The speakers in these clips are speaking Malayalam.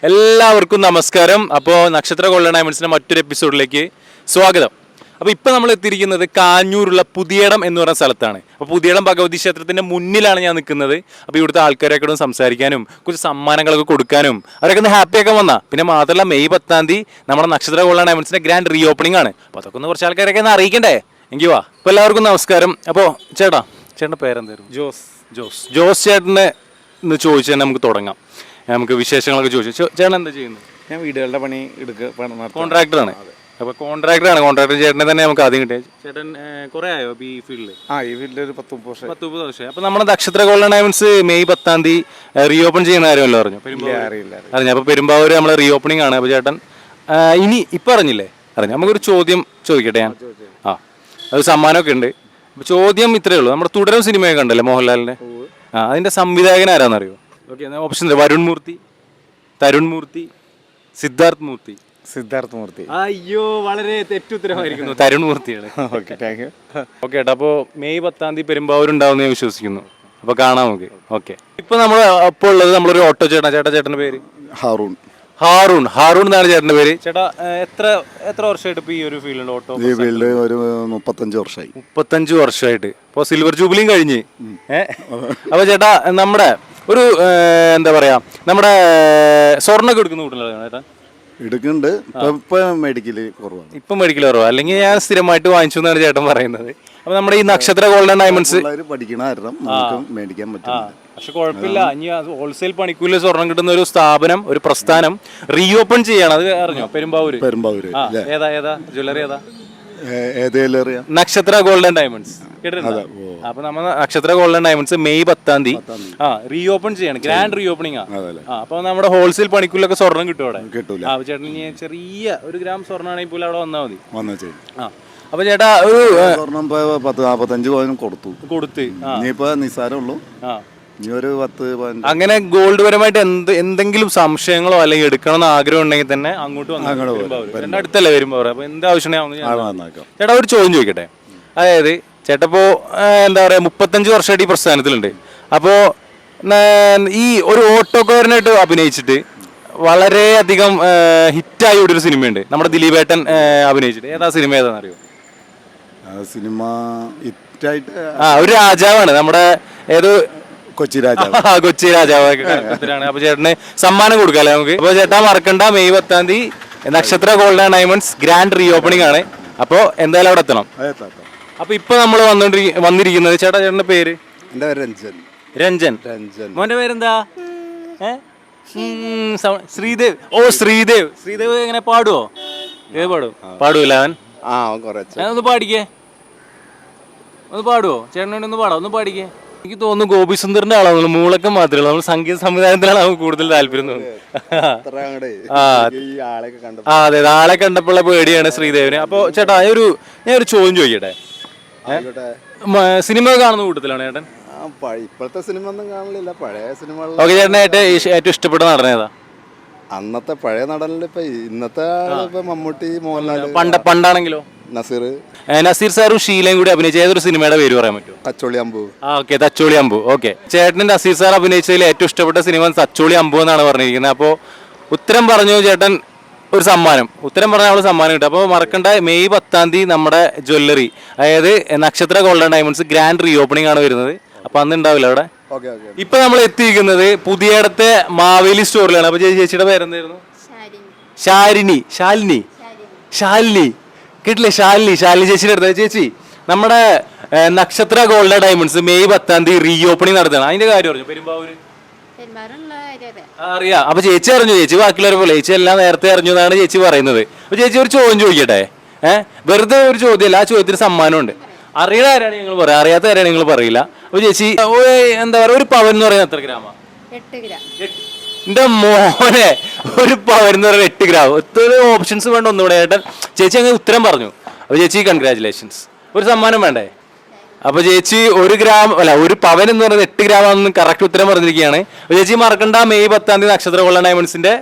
എല്ലാവർക്കും നമസ്കാരം. അപ്പോൾ നക്ഷത്ര ഗോൾഡൻ ഡയമണ്ട്സിന്റെ മറ്റൊരു എപ്പിസോഡിലേക്ക് സ്വാഗതം. അപ്പോൾ ഇപ്പം നമ്മൾ എത്തിയിരിക്കുന്നത് കാഞ്ഞൂരുള്ള പുതിയടം എന്ന് പറയുന്ന സ്ഥലത്താണ്. അപ്പോൾ പുതിയടം ഭഗവതി ക്ഷേത്രത്തിന്റെ മുന്നിലാണ് ഞാൻ നിൽക്കുന്നത്. അപ്പോൾ ഇവിടുത്തെ ആൾക്കാരൊക്കെ ഒന്ന് സംസാരിക്കാനും കുറച്ച് സമ്മാനങ്ങളൊക്കെ കൊടുക്കാനും അവരൊക്കെ ഒന്ന് ഹാപ്പിയാക്കാൻ വന്നാൽ. പിന്നെ മാത്രമല്ല മെയ് 10 നമ്മുടെ നക്ഷത്ര ഗോൾഡൻ ഡയമണ്ട്സിന്റെ ഗ്രാൻഡ് റീ ഓപ്പണിംഗ് ആണ്. അപ്പോൾ അതൊക്കെ ഒന്ന് കുറച്ച് ആൾക്കാരൊക്കെ ഒന്ന് അറിയിക്കണ്ടേ? എങ്കിൽ വാ. അപ്പോൾ എല്ലാവർക്കും നമസ്കാരം. അപ്പോൾ ചേട്ടൻ്റെ പേരെന്തായിരുന്നു? ജോസ് ചേട്ടനെ ഇന്ന് ചോദിച്ചു തന്നെ നമുക്ക് തുടങ്ങാം. നമുക്ക് വിശേഷങ്ങളൊക്കെ ചോദിച്ചു. ചേട്ടൻ എന്താ ചെയ്യുന്നത്? ഞാൻ വീടുകളുടെ പണി കോൺട്രാക്ടറാണ്. അപ്പോൾ കോൺട്രാക്ടർ ചേട്ടനെ തന്നെ നമുക്ക് ആദ്യം കിട്ടിയത്. ചേട്ടൻ കുറേ ആയോ ഈ ഫീൽഡിൽ? ഈ ഫീൽഡിൽ ഒരു 10-30 വർഷം. അപ്പോൾ നമ്മുടെ നക്ഷത്ര golden diamonds May 10 re open ചെയ്യുന്ന കാര്യമല്ലോ അറിഞ്ഞു? അറിഞ്ഞു. അപ്പോൾ പെരുമ്പാവൂർ നമ്മൾ റീ ഓപ്പണിംഗ് ആണ്. അപ്പോൾ ചേട്ടൻ ഇപ്പം അറിഞ്ഞില്ലേ? അറിഞ്ഞു. നമുക്കൊരു ചോദ്യം ചോദിക്കട്ടെ ഞാൻ. അത് സമ്മാനമൊക്കെ ഉണ്ട്. അപ്പോൾ ചോദ്യം ഇത്രയേ ഉള്ളൂ. നമ്മുടെ തുടരും സിനിമയൊക്കെ ഉണ്ടല്ലോ മോഹൻലാലിൻ്റെ, അതിൻ്റെ സംവിധായകൻ ആരാന്നറിയോ? ഓക്കെ, ഓപ്ഷൻ തരുൺ മൂർത്തി, സിദ്ധാർത്ഥ് മൂർത്തി. അയ്യോ, വളരെ തെറ്റുത്തരമായിരിക്കുന്നു. തരുൺ മൂർത്തിയാണ്. ഓക്കെ ഏട്ടാ. അപ്പോൾ മെയ് 10 പെരുമ്പാവൂർ ഉണ്ടാവും ഞാൻ വിശ്വസിക്കുന്നു. അപ്പോൾ കാണാം നമുക്ക്. ഓക്കെ. ഇപ്പൊ നമ്മൾ ഇപ്പോൾ ഉള്ളത് നമ്മളൊരു ഓട്ടോ ചേട്ടൻ്റെ പേര് ഹാറൂൺ എന്നാണ് ചേട്ടൻ്റെ പേര്. ചേട്ടാ എത്ര വർഷമായിട്ട് ഇപ്പൊ ഈ ഒരു ഫീൽഡ് ഓട്ടോ ഫീൽഡ്? ഒരു 35 വർഷമായിട്ട്. ഇപ്പോൾ സിൽവർ ജൂബിലിയും കഴിഞ്ഞ്. അപ്പോൾ ചേട്ടാ നമ്മുടെ ഒരു എന്താ പറയാ, നമ്മുടെ സ്വർണ്ണൊക്കെ എടുക്കുന്ന കൂട്ടല്ലോ ചേട്ടാ? എടുക്കുന്നുണ്ട്. ഇപ്പം മെഡിക്കൽ കുറവാണ്. അല്ലെങ്കിൽ ഞാൻ സ്ഥിരമായിട്ട് വാങ്ങിച്ചു എന്നാണ് ചേട്ടൻ പറയുന്നത്. അപ്പൊ നമ്മുടെ ഈ നക്ഷത്ര ഗോൾഡൻ ഡയമണ്ട്സ് മേടിക്കാൻ പറ്റും. പക്ഷെ കുഴപ്പമില്ല, ഇനി ഹോൾസെയിൽ പണിക്കൂലിൽ സ്വർണം കിട്ടുന്ന ഒരു സ്ഥാപനം, ഒരു പ്രസ്ഥാനം റീ ഓപ്പൺ ചെയ്യാണ്. അത് അറിഞ്ഞോ? പെരുമ്പാവൂര്. ഏതാ ജ്വല്ലറി? നക്ഷത്ര ഗോൾഡൻ ഡയമണ്ട്സ് കേട്ടിട്ടുണ്ടോ? അപ്പൊ നമ്മൾ നക്ഷത്ര golden diamonds May 10 re open ചെയ്യാണ്. ഗ്രാൻഡ് റീ ഓപ്പണിംഗ് അപ്പൊ നമ്മുടെ ഹോൾസെയിൽ പണിക്കൂലൊക്കെ സ്വർണം കിട്ടും അവിടെ. ചേട്ടൻ ചെറിയ 1 ഗ്രാം സ്വർണ്ണമാണെങ്കിൽ പോലും അവിടെ വന്നാൽ മതി. അപ്പൊ ചേട്ടാ ഒരു 45 കൊടുത്തു. ഇനിയിപ്പോ നിസ്സാരമുള്ളൂ. അങ്ങനെ ഗോൾഡ് പരമായിട്ട് എന്തെങ്കിലും സംശയങ്ങളോ അല്ലെങ്കിൽ എടുക്കണമെന്ന് ആഗ്രഹം ഉണ്ടെങ്കിൽ തന്നെ അങ്ങോട്ട് വന്നു. അടുത്തല്ലേ വരുമ്പോ. അപ്പൊ എന്താവശ്യം ചേട്ടാ ഒരു ചോദ്യം ചോദിക്കട്ടെ. അതായത് ചേട്ടപ്പോ എന്താ പറയാ 35 വർഷമായിട്ട് ഈ പ്രസ്ഥാനത്തിലുണ്ട്. അപ്പോ ഈ ഒരു ഓട്ടോക്കാരനായിട്ട് അഭിനയിച്ചിട്ട് വളരെയധികം ഹിറ്റായ ഒരു സിനിമയുണ്ട് നമ്മുടെ ദിലീപേട്ടൻ അഭിനയിച്ചിട്ട്. ഏതാ സിനിമ? ഏതാണെന്നറിയോ? സിനിമ ഹിറ്റായിട്ട് ഒരു രാജാവാണ് നമ്മുടെ ഏതോ കൊച്ചി രാജാവ്. അപ്പൊ ചേട്ടന് സമ്മാനം കൊടുക്കാല്ലേ നമുക്ക്? അപ്പൊ ചേട്ടാ മറക്കണ്ട, മെയ് 10 നക്ഷത്ര golden diamonds grand re opening ആണ്. അപ്പൊ എന്തായാലും അവിടെ എത്തണം. അപ്പൊ ഇപ്പൊ നമ്മൾ വന്നിരിക്കുന്നത് ചേട്ടന്റെ പേര്? എന്റെ പേര് രഞ്ജൻ. മോന്റെ പേരെന്താ? ശ്രീദേവ്. ശ്രീദേവ് എങ്ങനെ പാടുവോ? പാടൂല അവൻ? ഒന്ന് പാടിക്കേ. ഒന്ന് പാടുവോ? ചേട്ടനോട് പാടാം. ഒന്ന് പാടിക്കേ. എനിക്ക് തോന്നുന്നു ഗോപി സുന്ദറിന്റെ ആളാണ്. മൂളക്കം മാത്രമേ ഉള്ളൂ. നമ്മൾ സംഗീത സംവിധാനത്തിലാണ് നമുക്ക് കൂടുതൽ താല്പര്യം തോന്നുന്നത്. അതെ, ആളെ കണ്ടപ്പോഴുള്ള പേടിയാണ് ശ്രീദേവിന്. അപ്പൊ ചേട്ടാ ഞാൻ ഒരു ചോദ്യം ചോദിക്കട്ടെ. സിനിമ കാണുന്ന കൂട്ടത്തിലാണ് ചേട്ടൻ? ഇപ്പോഴത്തെ സിനിമ ഒന്നും കാണില്ല, പഴയ സിനിമ. ഓക്കെ, ചേട്ടനെ ഏറ്റവും ഇഷ്ടപ്പെട്ട നടനേതാ? അന്നത്തെ പഴയ നടനിൽ ഇപ്പൊ ഇന്നത്തെ മമ്മൂട്ടി, മോഹൻലാൽ. പണ്ടാണെങ്കിലോ? നസീർ സാറും ഷീലയും കൂടി അഭിനയിച്ച ഏതൊരു സിനിമയുടെ പേര് പറയാൻ പറ്റുമോ? തച്ചോളി അമ്പു. തച്ചോളി അമ്പു. ഓക്കെ, ചേട്ടന് നസീർ സാർ അഭിനയിച്ചതിൽ ഏറ്റവും ഇഷ്ടപ്പെട്ട സിനിമ തച്ചോളി അമ്പു എന്നാണ് പറഞ്ഞിരിക്കുന്നത്. അപ്പോൾ ഉത്തരം പറഞ്ഞു ചേട്ടൻ ഒരു സമ്മാനം. ഉത്തരം പറഞ്ഞാൽ നമ്മൾ സമ്മാനം കിട്ടും. അപ്പോൾ മറക്കണ്ട, മെയ് 10 നമ്മുടെ ജ്വല്ലറി, അതായത് നക്ഷത്ര golden diamonds grand re opening ആണ് വരുന്നത്. അപ്പൊ അന്ന് ഉണ്ടാവില്ല അവിടെ. ഇപ്പൊ നമ്മൾ എത്തിയിരിക്കുന്നത് പുതിയടത്തെ മാവേലി സ്റ്റോറിലാണ്. അപ്പൊ ചേച്ചിയുടെ പേരെന്തായിരുന്നു? ശാലിനി. കേട്ടില്ലേ? ശാലിനി ചേച്ചിയുടെ അടുത്ത്. ചേച്ചി, നമ്മുടെ നക്ഷത്ര golden diamonds May 10 re opening നടത്തണം. അതിന്റെ കാര്യം പറഞ്ഞു പെരുമ്പാവൂര്? അറിയാം. അപ്പൊ ചേച്ചി അറിഞ്ഞു? ചേച്ചി ബാക്കിയുള്ളവരെ പോലെ ചേച്ചി എല്ലാം നേരത്തെ അറിഞ്ഞു എന്നാണ് ചേച്ചി പറയുന്നത്. അപ്പൊ ചേച്ചി ഒരു ചോദ്യം ചോദിക്കട്ടെ? വെറുതെ ഒരു ചോദ്യമല്ല, ആ ചോദ്യത്തിന് സമ്മാനമുണ്ട്. അറിയുന്ന ആരാണ് ഞങ്ങൾ പറയാം, അറിയാത്ത ആരാണ് നിങ്ങൾ പറയില്ല. അപ്പൊ ചേച്ചി എന്താ പറയാ, ഒരു പവൻ എന്ന് പറയുന്നത് എത്ര ഗ്രാമാ? 8 ഗ്രാം. എന്റെ മോനെ, ഒരു പവൻ എന്ന് പറയുന്നത് 8 ഗ്രാം. ഒത്തിരി ഓപ്ഷൻസ് വേണ്ട ഒന്നുകൂടെ ചേട്ടൻ. ചേച്ചി അങ്ങ് ഉത്തരം പറഞ്ഞു. അപ്പൊ ചേച്ചി കൺഗ്രാറ്റുലേഷൻസ്. ഒരു സമ്മാനം വേണ്ടേ? അപ്പൊ ചേച്ചി 1 പവൻ എന്ന് പറയുന്നത് 8 ഗ്രാം ആണെന്ന് കറക്റ്റ് ഉത്തരം പറഞ്ഞിരിക്കുകയാണ്. അപ്പൊ ചേച്ചി മറക്കണ്ട, മെയ് 10 നക്ഷത്ര ഗോൾഡൻ ഡയമണ്ട്സിന്റെ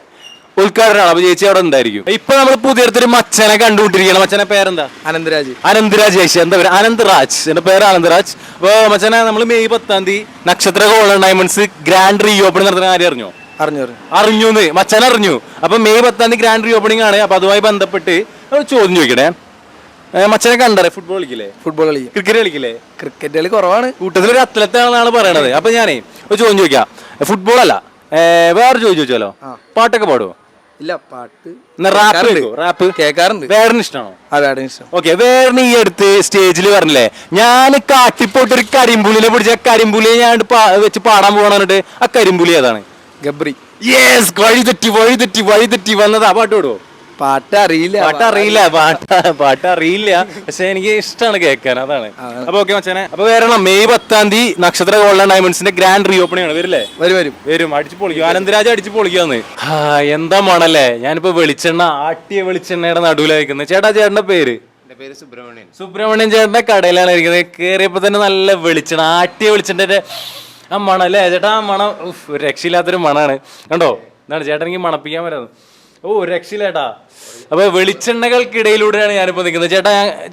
ഉദ്ഘാടനമാണ്. അപ്പൊ ചേച്ചി അവിടെ ഉണ്ടായിരിക്കും. ഇപ്പൊ നമ്മൾ പുതിയൊരു മച്ചനെ കണ്ടുകൊണ്ടിരിക്കുകയാണ്. മച്ചനെ പേരെന്താ? അനന്തരാജ്. ചേച്ചി എന്താ പേര്? അനന്തരാജ്. എന്റെ പേര് അനന്തരാജ്. അപ്പൊ മച്ചനെ നമ്മൾ മെയ് 10 നക്ഷത്ര golden diamonds grand re opening നടത്തുന്ന കാര്യം അറിഞ്ഞോ? അറിഞ്ഞൂന്ന് മച്ചാൻ അറിഞ്ഞു. അപ്പൊ മെയ് 10 ഗ്രാൻഡ് റീ ഓപ്പണിംഗ് ആണ്. അപ്പൊ അതുമായി ബന്ധപ്പെട്ട് ഒരു ചോദ്യം ചോദിക്കട്ടെ. മച്ചനെ കണ്ടേ ഫുട്ബോൾ കളിക്കില്ലേ? ഫുട്ബോൾ കളി, ക്രിക്കറ്റ് കളിക്കില്ലേ? ക്രിക്കറ്റ് കളി കുറവാണ്. കൂട്ടത്തിൽ ഒരു അത്ലറ്റ് ആണെന്നാണ് പറയണത്. അപ്പൊ ഞാനേ ഒരു ചോദ്യം ചോദിക്കാം. ഫുട്ബോൾ അല്ല, വേറെ ചോദ്യം ചോദിച്ചാലോ? പാട്ടൊക്കെ പാടുവോ? ഇല്ല, പാട്ട് റാപ്പ് കേൾക്കാറുണ്ട്. വേറിന് ഇഷ്ടമാണോ? അതാണ് ഇഷ്ടം. ഓക്കെ, വേറിന് ഈ അടുത്ത് സ്റ്റേജിൽ പറഞ്ഞില്ലേ, ഞാൻ കാട്ടിപ്പോട്ട് ഒരു കരിമ്പുലിനെ പിടിച്ച കരിമ്പുലിയെ ഞാൻ വെച്ച് പാടാൻ പോകണിട്ട് ആ കരിമ്പുലി ഏതാണ്? ഗബ്രി. യെസ്, വഴി തെറ്റി വന്നതാ. പാട്ട് പാടുവോ? പാട്ട് അറിയില്ല. പാട്ട് അറിയില്ല, പക്ഷെ എനിക്ക് ഇഷ്ടമാണ് കേൾക്കാൻ, അതാണ്. അപ്പൊ ഓക്കെ മച്ചാനെ, അപ്പൊ വേറെ മെയ് 10 നക്ഷത്ര ഗോൾഡൻ ഡയമണ്ട്സിന്റെ ഗ്രാൻഡ് റീ ഓപ്പണിംഗ് ആണ്. വരില്ലേ? വരും. അടിച്ചു പൊളിക്കും. ആനന്ദരാജ് അടിച്ചു പൊളിക്കാന്ന്. എന്താ മണല്ലേ. ഞാനിപ്പോ ആട്ടിയ വെളിച്ചെണ്ണയുടെ നടുവിലായിരിക്കുന്നത്. ചേട്ടന്റെ പേര്? സുബ്രഹ്മണ്യൻ ചേട്ടന്റെ കടയിലാണ് ഇരിക്കുന്നത്. കേറിയപ്പോ തന്നെ നല്ല വെളിച്ചെണ്ണ, ആട്ടിയ വെളിച്ചെണ്ണന്റെ ആ മണം അല്ലേ ചേട്ടാ? ആ മണം ഒരു രക്ഷയില്ലാത്തൊരു മണാണ്. കണ്ടോ? എന്താണ് ചേട്ടൻ എനിക്ക് മണപ്പിക്കാൻ വരുന്നത്? രക്ഷയില്ലേട്ടാ. അപ്പൊ വെളിച്ചെണ്ണകൾക്കിടയിലൂടെയാണ് ഞാനിപ്പോ നിൽക്കുന്നത്.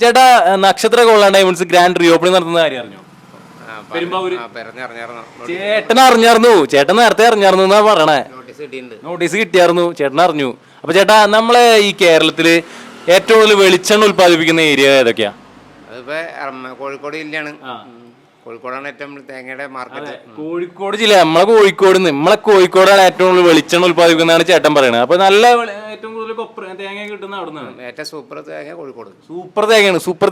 ചേട്ടാ നക്ഷത്ര golden diamonds grand re opening നടത്തുന്ന കാര്യം അറിഞ്ഞോ? ചേട്ടൻ നേരത്തെ അറിഞ്ഞായിരുന്നു എന്നാ പറയണേ. നോട്ടീസ് കിട്ടിയായിരുന്നു, ചേട്ടൻ അറിഞ്ഞു. അപ്പൊ ചേട്ടാ, നമ്മളെ ഈ കേരളത്തില് ഏറ്റവും കൂടുതൽ വെളിച്ചെണ്ണ ഉത്പാദിപ്പിക്കുന്ന ഏരിയ ഏതൊക്കെയാ? കോഴിക്കോട് ജില്ലയാണ്. കോഴിക്കോടാണ് ഏറ്റവും തേങ്ങയുടെ മാർക്കറ്റ്. കോഴിക്കോട് ജില്ല, നമ്മളെ കോഴിക്കോടാണ് ഏറ്റവും കൂടുതൽ വെളിച്ചെണ്ണ ഉത്പാദിപ്പിക്കുന്നതാണ് ചേട്ടൻ പറയുന്നത്. അപ്പൊ നല്ല ഏറ്റവും കൂടുതൽ തേങ്ങ കിട്ടുന്ന അവിടെ നിന്നാണ്. ഏറ്റവും സൂപ്പർ തേങ്ങ കോഴിക്കോട്. സൂപ്പർ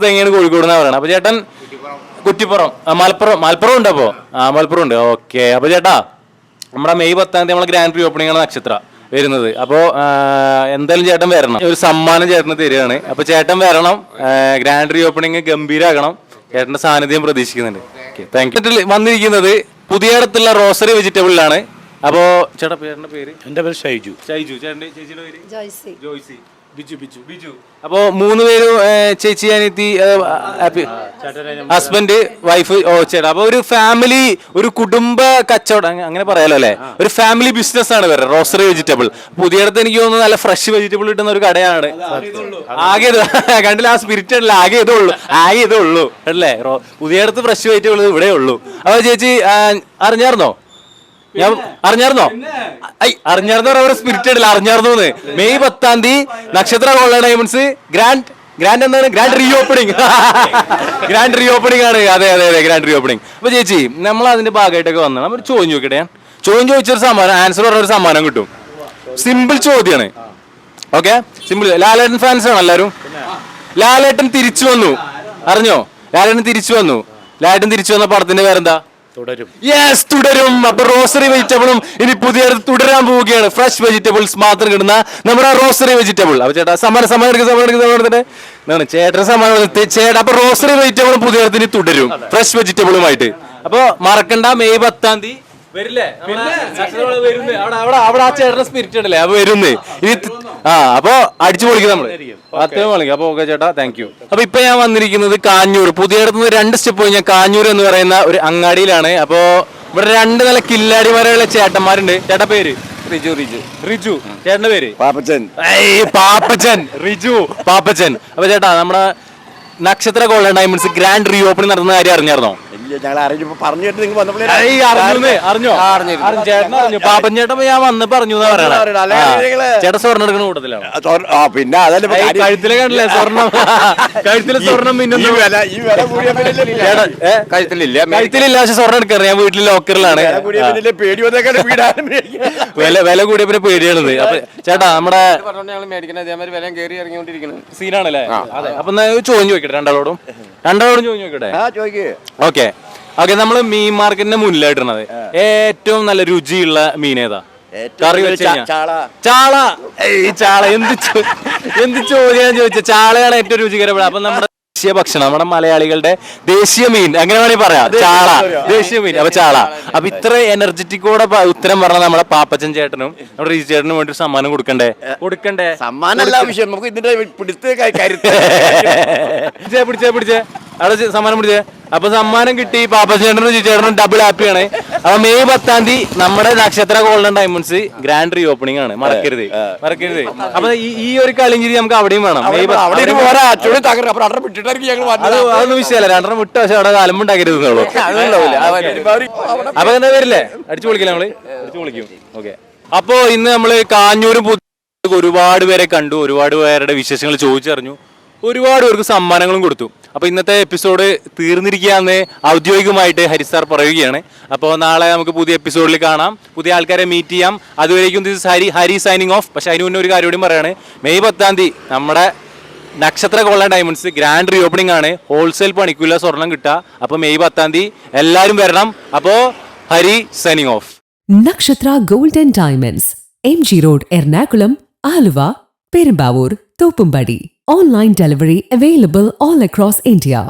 തേങ്ങയാണ് കോഴിക്കോട് എന്നാ പറയുന്നത്. അപ്പൊ ചേട്ടൻ കുറ്റിപ്പുറം, മലപ്പുറം ഉണ്ട്. അപ്പോ മലപ്പുറം ഉണ്ട്. ഓക്കെ, അപ്പൊ ചേട്ടാ, നമ്മുടെ മെയ് 10 നമ്മളെ ഗ്രാൻഡ് റീ ഓപ്പണിംഗ് ആണ് നക്ഷത്ര വരുന്നത്. അപ്പോ എന്തായാലും ചേട്ടൻ വരണം. ഒരു സമ്മാനം ചേട്ടന് തരികയാണ്. അപ്പൊ ചേട്ടൻ വരണം. ഗ്രാൻഡ് റീ ഓപ്പണിംഗ് ഗംഭീരാക്കണം. ചേട്ടന്റെ സാന്നിധ്യം പ്രതീക്ഷിക്കുന്നുണ്ട്. Thank you. വന്നിരിക്കുന്നത് പുതിയടത്തുള്ള റോസറി വെജിറ്റബിളിലാണ്. അപ്പോ ചേട്ടന്റെ പേര്? എന്റെ പേര് ഷൈജു. ചേട്ടന്റെ ചേച്ചിയുടെ പേര്? ജോയ്സി. ബിജു. അപ്പോ 3 പേരും ചേച്ചി, അനിയത്തി, ഹസ്ബൻഡ്, വൈഫ്. ചേട്ടാ, അപ്പൊ ഒരു ഫാമിലി, ഒരു കുടുംബ കച്ചവടം അങ്ങനെ പറയാലോ അല്ലെ? ഒരു ഫാമിലി ബിസിനസ് ആണ് വേറെ റോസറി വെജിറ്റബിൾ. പുതിയടത്ത് എനിക്ക് തോന്നുന്നു നല്ല ഫ്രഷ് വെജിറ്റബിൾ കിട്ടുന്ന ഒരു കടയാണ്. ആകെ കണ്ടില്ല, ആ സ്പിരിറ്റ് അല്ല, ആകെ ഇതേ ഉള്ളൂ അല്ലേ? പുതിയടത്ത് ഫ്രഷ് വെജിറ്റബിൾ ഇവിടെ ഉള്ളൂ. അപ്പൊ ചേച്ചി അറിഞ്ഞായിരുന്നോ? അറിഞ്ഞായിരുന്നോ അവരുടെ സ്പിരിറ്റ് ഇടില്ല. അറിഞ്ഞായിരുന്നു മെയ് 10 നക്ഷത്ര ഗോൾഡൻ ഡയമണ്ട്സ് ഗ്രാൻഡ് എന്താണ്? Grand re opening. Grand re opening ആണ്. അതെ, ഗ്രാൻഡ് റീ ഓപ്പണിംഗ്. അപ്പൊ ചേച്ചി, നമ്മൾ അതിന്റെ ഭാഗമായിട്ടൊക്കെ വന്നാണ്. നമ്മൾ ചോദ്യം ചോദിക്കട്ടെ. ചോദ്യം ചോദിച്ചൊരു സമ്മാനം, ആൻസർ പറഞ്ഞ ഒരു സമ്മാനം കിട്ടും. സിമ്പിൾ ചോദ്യമാണ്. Okay, simple. ലാലേട്ടൻ ഫാൻസ് ആണ് എല്ലാവരും. ലാലേട്ടൻ തിരിച്ചു വന്നു, അറിഞ്ഞോ? ലാലേട്ടൻ തിരിച്ചു വന്ന പടത്തിന്റെ പേരെന്താ? തുടരും. അപ്പൊ റോസറി വെജിറ്റബിളും ഇനി പുതിയ തുടരാൻ പോവുകയാണ്. ഫ്രഷ് വെജിറ്റബിൾസ് മാത്രം കിട്ടുന്ന നമ്മുടെ റോസറി വെജിറ്റബിൾ. അപ്പൊ ചേട്ടാ, സമ്മാനം എടുത്തിട്ട് ചേട്ടൻ സമ്മാനം ചേട്ടാ. അപ്പൊ റോസറി വെജിറ്റബിളും പുതിയ തുടരും ഫ്രഷ് വെജിറ്റബിളുമായിട്ട്. അപ്പൊ മറക്കണ്ട, മെയ് 10 വരില്ലേ? അവിടെ ആ ചേട്ടന്റെ സ്പിരിറ്റ് ഉണ്ടല്ലേ, അപ്പൊ വരുന്നേ. അപ്പൊ അടിച്ചു പൊളിക്കും നമ്മള്. അപ്പൊ ഓക്കെ ചേട്ടാ, താങ്ക് യു. അപ്പൊ ഇപ്പൊ ഞാൻ വന്നിരിക്കുന്നത് കാഞ്ഞൂർ. പുതിയടത്തുനിന്ന് 2 സ്റ്റെപ്പ് പോയി ഞാൻ കാഞ്ഞൂർ എന്ന് പറയുന്ന ഒരു അങ്ങാടിയിലാണ്. അപ്പൊ ഇവിടെ 2 നല്ല കില്ലാടിമാരുള്ള ചേട്ടന്മാരുണ്ട്. ചേട്ടാ പേര്? റിജു. ചേട്ടന്റെ പേര്? പാപ്പച്ചൻ. റിജു, പാപ്പച്ചൻ. അപ്പൊ ചേട്ടാ, നമ്മുടെ നക്ഷത്ര golden diamonds grand re opening നടത്തുന്ന കാര്യം അറിഞ്ഞായിരുന്നോ? പാപ്പൻ ചേട്ടൻ ഞാൻ വന്ന് പറഞ്ഞു ചേട്ടാ. സ്വർണ്ണം എടുക്കുന്ന കൂട്ടത്തിലാണ്. പിന്നെ അതല്ലേ കഴുത്തിലെ കണ്ടില്ലേ സ്വർണ്ണം? കഴുത്തിലെ സ്വർണ്ണം കഴുത്തിലില്ല, പക്ഷെ സ്വർണ്ണം എടുക്കാറ്. ഞാൻ വീട്ടിൽ ലോക്കറിലാണ്. വില കൂടിയ പിന്നെ പേടിയാണത്. അപ്പൊ ചേട്ടാ, നമ്മുടെ സീനാണല്ലേ? അതെ. അപ്പൊ ചോദ്യം ചോദിക്കട്ടെ രണ്ടാളോടും ചോദ്യം ചോദിക്കട്ടെ? ഓക്കെ, നമ്മള് മീൻ മാർക്കറ്റിന്റെ മുന്നിലായിട്ടിരുന്നത് ഏറ്റവും നല്ല രുചിയുള്ള മീൻ ഏതാ? കറി വെച്ച ചാള. എന്ത് ചോദ്യം ചോദിച്ച? ചാളയാണ് ഏറ്റവും രുചികരപ്പെട്ട. അപ്പൊ നമ്മുടെ ദേശീയ ഭക്ഷണം, നമ്മുടെ മലയാളികളുടെ ദേശീയ മീൻ അങ്ങനെ വേണമെങ്കിൽ പറയാം, ചാള. ദേശീയ മീൻ, അപ്പൊ ചാള. അപ്പൊ ഇത്ര എനർജറ്റിക്കോടെ ഉത്തരം പറഞ്ഞ നമ്മുടെ പാപ്പച്ചൻ ചേട്ടനും നമ്മുടെ റിജി ചേട്ടനും വേണ്ടി സമ്മാനം കൊടുക്കണ്ടേ? സമ്മാനമല്ല വിഷയം, നമുക്ക് ഇതിന്റെ പിടിച്ചേ അവിടെ സമ്മാനം പിടിച്ചേ. അപ്പൊ സമ്മാനം കിട്ടി. പാപ്പച്ചേട്ടനും റിജി ചേട്ടനും ഡബിൾ ഹാപ്പിയാണ്. അപ്പൊ മെയ് 10 നമ്മുടെ നക്ഷത്ര golden diamonds grand re opening ആണ്. മറക്കരുത്. അപ്പൊ ഈ ഒരു കളിഞ്ചിരി നമുക്ക് അവിടെയും വേണം. അതൊന്നും വിഷയമല്ല, 2 വിട്ട പക്ഷെ അവിടെ കാലമുണ്ടാക്കരുതെന്നുള്ളൂ. അപ്പൊ എന്താ വരില്ലേ? അടിച്ചു പൊളിക്കില്ല, നമ്മള് അടിച്ചു പൊളിക്കും. ഓക്കെ. അപ്പോൾ ഇന്ന് നമ്മൾ കാഞ്ഞൂരും ഒരുപാട് പേരെ കണ്ടു, ഒരുപാട് പേരുടെ വിശേഷങ്ങൾ ചോദിച്ചറിഞ്ഞു, ഒരുപാട് പേർക്ക് സമ്മാനങ്ങളും കൊടുത്തു. അപ്പോൾ ഇന്നത്തെ എപ്പിസോഡ് തീർന്നിരിക്കുകയെന്ന് ഔദ്യോഗികമായിട്ട് ഹരിസ് സാർ പറയുകയാണ്. അപ്പോൾ നാളെ നമുക്ക് പുതിയ എപ്പിസോഡിൽ കാണാം, പുതിയ ആൾക്കാരെ മീറ്റ് ചെയ്യാം. അതുവരേക്കും ദിസ് ഹരി സൈനിങ് ഓഫ്. പക്ഷേ അതിന് മുന്നേ ഒരു കാര്യം കൂടി പറയാണ്, മെയ് 10 നമ്മുടെ നക്ഷത്ര gold diamonds grand re opening ആണ്. ഹോൾസെയിൽ പണിക്കില്ല സ്വർണം കിട്ടുക. അപ്പോൾ മെയ് 10 എല്ലാവരും വരണം. അപ്പോൾ Hari signing off. Nakshatra Gold and Diamonds, MG Road, Ernakulam, Aluva, Perumbavoor, Thoppumпadi. Online delivery available all across India.